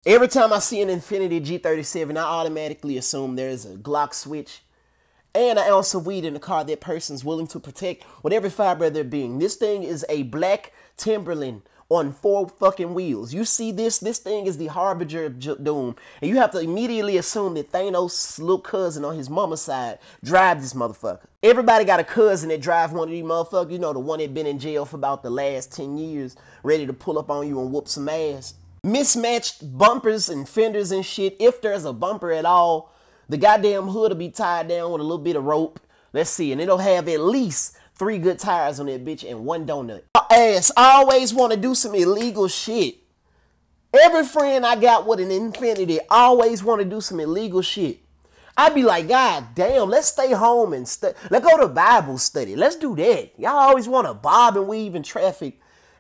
Every time I see an Infiniti G37, I automatically assume there's a Glock switch and an ounce of weed in the car that person's willing to protect with every fiber of their being. This thing is a black Timberland on 4 fucking wheels. You see this? This thing is the harbinger of doom. And you have to immediately assume that Thanos' little cousin on his mama's side drive this motherfucker. Everybody got a cousin that drive one of these motherfuckers. You know, the one that been in jail for about the last 10 years, ready to pull up on you and whoop some ass. Mismatched bumpers and fenders and shit. If there's a bumper at all, the goddamn hood will be tied down with a little bit of rope. Let's see. And it'll have at least 3 good tires on that bitch and 1 donut. Ass always want to do some illegal shit. Every friend I got with an Infiniti always want to do some illegal shit. I'd be like, God damn, let's stay home and let's go to Bible study. Let's do that. Y'all always want to bob and weave in traffic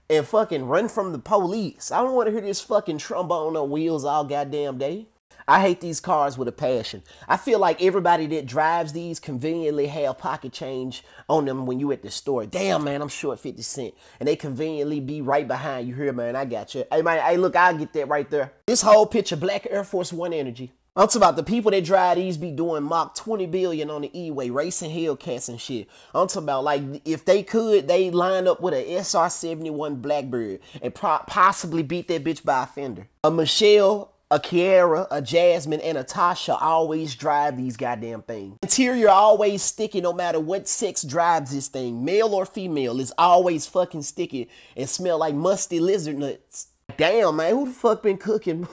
and fucking run from the police. I don't want to hear this fucking trombone on wheels all goddamn day. I hate these cars with a passion. I feel like everybody that drives these conveniently have pocket change on them when you at the store. Damn, man, I'm short 50 cents. And they conveniently be right behind you here, man. I got you. Hey, man, hey, look, I'll get that right there. This whole picture, black Air Force One energy. I'm talking about the people that drive these be doing Mach 20 billion on the E-way, racing Hellcats and shit. I'm talking about, like, if they could, they line up with a SR-71 Blackbird and possibly beat that bitch by a fender. A Michelle, a Kiara, a Jasmine, and a Tasha always drive these goddamn things. Interior always sticky no matter what sex drives this thing. Male or female, is always fucking sticky and smell like musty lizard nuts. Damn, man, who the fuck been cooking?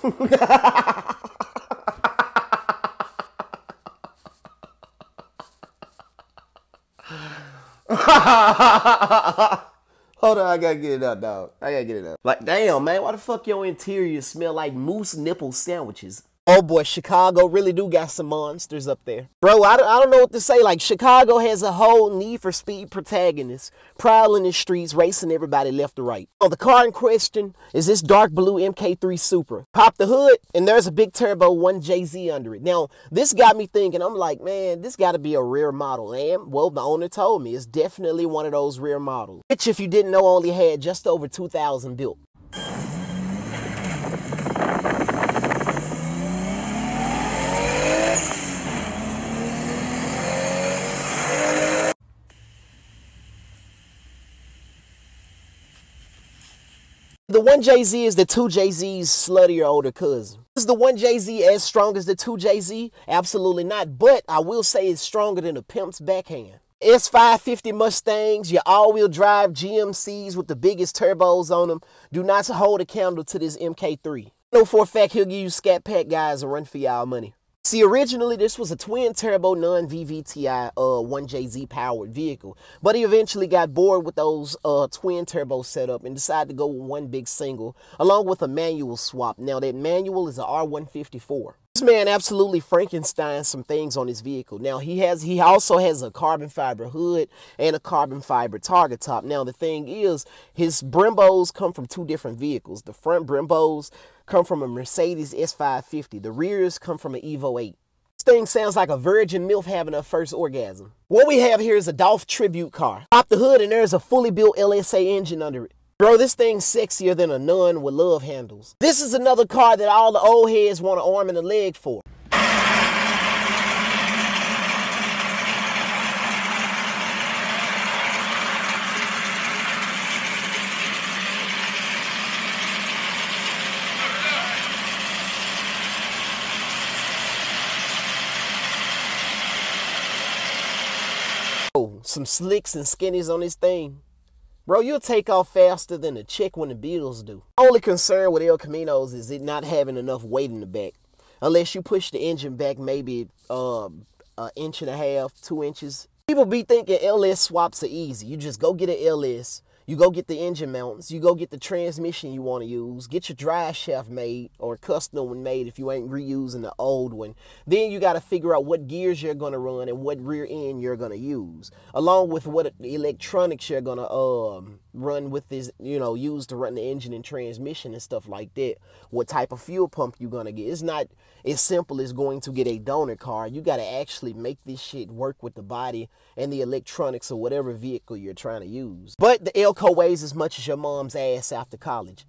Hold on, I gotta get it out, dog. I gotta get it out. Like, damn, man, why the fuck your interior smell like moose nipple sandwiches? Oh boy, Chicago really do got some monsters up there. Bro, I don't know what to say. Like, Chicago has a whole Need for Speed protagonist prowling the streets, racing everybody left to right. Oh, the car in question is this dark blue MK3 Supra. Pop the hood, and there's a big turbo 1JZ under it. Now, this got me thinking, I'm like, man, this gotta be a rear model. And, well, the owner told me it's definitely one of those rear models. Which, if you didn't know, only had just over 2,000 built. The 1JZ is the 2JZ's sluttier older cousin. Is the 1JZ as strong as the 2JZ? Absolutely not, but I will say it's stronger than a pimp's backhand. S550 Mustangs, your all-wheel drive GMCs with the biggest turbos on them do not hold a candle to this MK3. I know for a fact he'll give you Scat Pack guys a run for y'all money. See, originally this was a twin-turbo non-VVTi 1JZ powered vehicle, but he eventually got bored with those twin-turbo setup and decided to go with one big single, along with a manual swap. Now, that manual is a R154. This man absolutely Frankensteins some things on his vehicle. Now, he also has a carbon fiber hood and a carbon fiber target top. Now, the thing is, his Brembos come from 2 different vehicles. The front Brembos come from a Mercedes S550. The rears come from an Evo 8. This thing sounds like a virgin MILF having her first orgasm. What we have here is a Dolph tribute car. Pop the hood and there's a fully built LSA engine under it. Bro, this thing's sexier than a nun with love handles. This is another car that all the old heads want an arm and a leg for. Oh, some slicks and skinnies on this thing. Bro, you'll take off faster than a chick when the Beatles do. Only concern with El Caminos is it not having enough weight in the back. Unless you push the engine back maybe an inch and a half, 2 inches. People be thinking LS swaps are easy. You just go get an LS. You go get the engine mounts. You go get the transmission you want to use. Get your drive shaft made or a custom one made if you ain't reusing the old one. Then you got to figure out what gears you're going to run and what rear end you're going to use. Along with what electronics you're going to run with this, you know, use to run the engine and transmission and stuff like that. What type of fuel pump you're going to get. It's not as simple as going to get a donor car. You got to actually make this shit work with the body and the electronics or whatever vehicle you're trying to use. But the Elco weighs as much as your mom's ass after college.